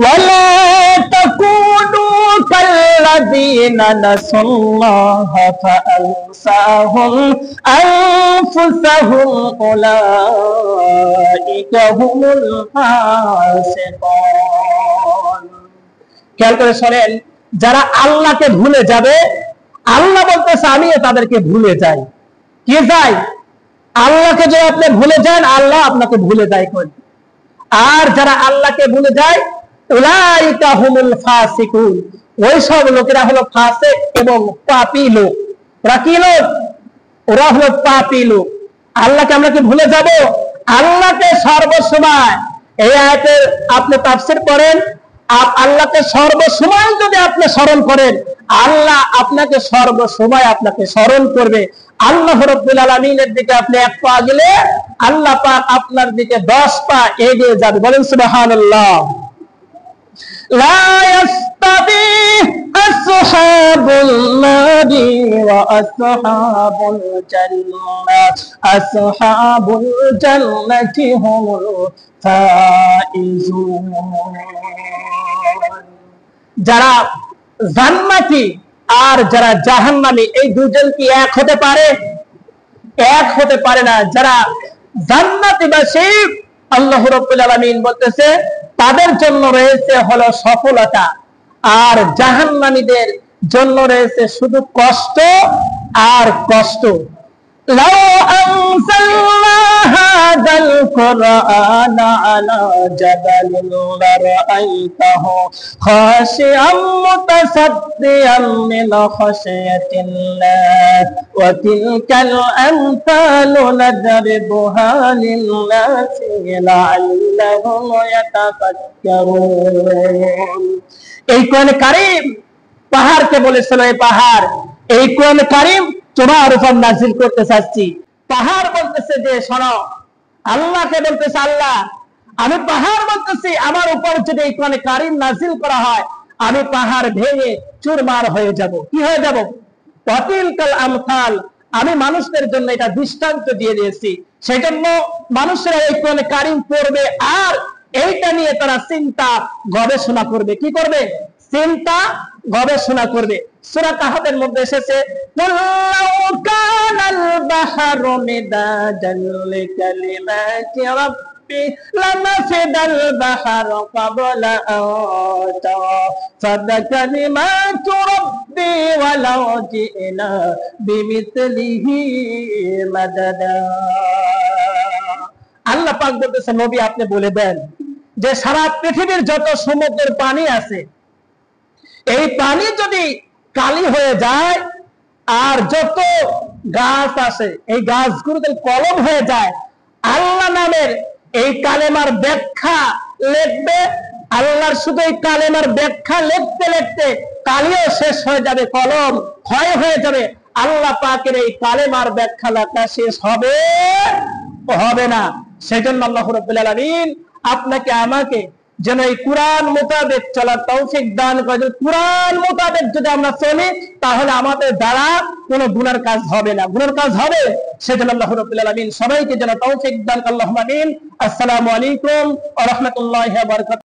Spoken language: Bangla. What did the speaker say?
ওয়ালা তাকুনু কাল্লাযীনা নাসাল্লাহা ফাআনসাহুম আনফুসাহুম উলাইকা হুমুল ফাসিকুন। খেয়াল করে শোনেন, যারা আল্লাহকে ভুলে যাবে, আল্লাহ বলতেছে আমিও তাদেরকে ভুলে যাই। কি যাই? আল্লাহকে যদি আপনি ভুলে যান, আল্লাহ আপনাকে ভুলে যায়। আর যারা আল্লাহকে ভুলে যায়, উলাইকা হুমুল ফাসিকুন, ওই সব লোকেরা হলো ফাসিক এবং পাপী লোক। ওরা কি লোক? ওরা হলো পাপী লোক। আল্লাহকে আমরা কি ভুলে যাব? আল্লাহকে সর্বসময়, এই আয়াতের আপনি তাফসীর করেন, আল্লাহকে সর্বসময় যদি আপনি স্মরণ করেন, আল্লাহ আপনাকে সর্বসময় আপনাকে স্মরণ করবে। আল্লাহ রাব্বুল আলামিনের দিকে আপনি এক পা গেলে, আল্লাহ পাক আপনার দিকে 10 পা এগিয়ে যাবে। বলেন সুবহানাল্লাহ। লা ইয়াস্তাবি আসহাবুল নারি ওয়া আসহাবুল জান্নাত, আসহাবুল জান্নাতি হুমুল ফাইজুন। যারা জান্নাতি আর যারা জাহান্নামী, এই দুজন কি এক হতে পারে? এক হতে পারে না। যারা জান্নাতীবাসী, আল্লাহ রাব্বুল আলামিন বলতেছে তাদের জন্য রয়েছে হলো সফলতা, আর জাহান্নামীদের জন্য রয়েছে শুধু কষ্ট আর কষ্ট। লাউ আনজালনা হাযাল কুরআনা আলা জাবালিন লারাআইতাহু খাশিআম মুতাসাদ্দিআম মিন খাশিয়াতিল্লাহ ওয়া তিলকাল আমসালু নাদরিবুহা লিন-নাসি লাআল্লাহুম ইয়াতাফাক্কারুন। এই কোরআনে কারীম পাহাড়কে বলেছিল, এই পাহাড়, এই কোরআনে কারীম তোমার উপর নাযিল করতে চাচ্ছি। পাহাড় বলতেছে যে শোনো, আল্লাহকে বলতেছে আল্লাহ, আমি পাহাড় বলতেছি আমার উপর যদি এই কোরআনে কারীম নাযিল করা হয়, আমি পাহাড় ভেঙে চুরমার হয়ে যাব। কি হয়ে যাব? ওয়াতিলকাল আমসাল, আমি মানুষদের জন্য এটা দৃষ্টান্ত দিয়ে দিয়েছি, সেজন্য মানুষেরা এই কোরআনে কারীম পড়বে আর এইটা নিয়ে তারা চিন্তা গবেষণা করবে। কি করবে? চিন্তা গবেষণা করবে। সূরা কাহফের মধ্যে এসেছে, কুল্লাউ কানাল বাহরু মিদাদান লিকালিমাতি রাব্বি লানাফিদাল বাহরু ক্বাবলা আন তানফাদা কালিমাতু রাব্বি ওয়ালাউ জিনা বিমিসলিহি মাদাদা। আল্লাহ পাক বলতেছে, নবী আপনি বলে দেন যে সারা পৃথিবীর যত সমুদ্রের পানি আছে, এই পানি যদি কালি হয়ে যায় আর যত গাছ আছে এই গাছগুলো যদি কলম হয়ে যায়, আল্লাহ নামের এই কালেমার ব্যাখ্যা লিখবে, আল্লাহর শুধু এই কালেমার ব্যাখ্যা লিখতে লিখতে কালিও শেষ হয়ে যাবে, কলম ক্ষয় হয়ে যাবে, আল্লাহ পাকের এই কালেমার ব্যাখ্যা লেখা শেষ হবে হবে না। সেজন্য আল্লাহ রাব্বুল আলামিন আপনাকে আমাকে যেন এই কুরআন মোতাবেক চলার তৌফিক দান করে। কুরআন মোতাবেক যদি আমরা চলি, তাহলে আমাদের দ্বারা কোনো গুনার কাজ হবে না। গুনার কাজ হবে, সেজন্য আল্লাহ রাব্বুল আলামিন সবাইকে যেন তৌফিক দান। আল্লাহুম্মা আমিন। আসসালামু আলাইকুম ওয়া রাহমাতুল্লাহি ওয়া বারাকাতুহু।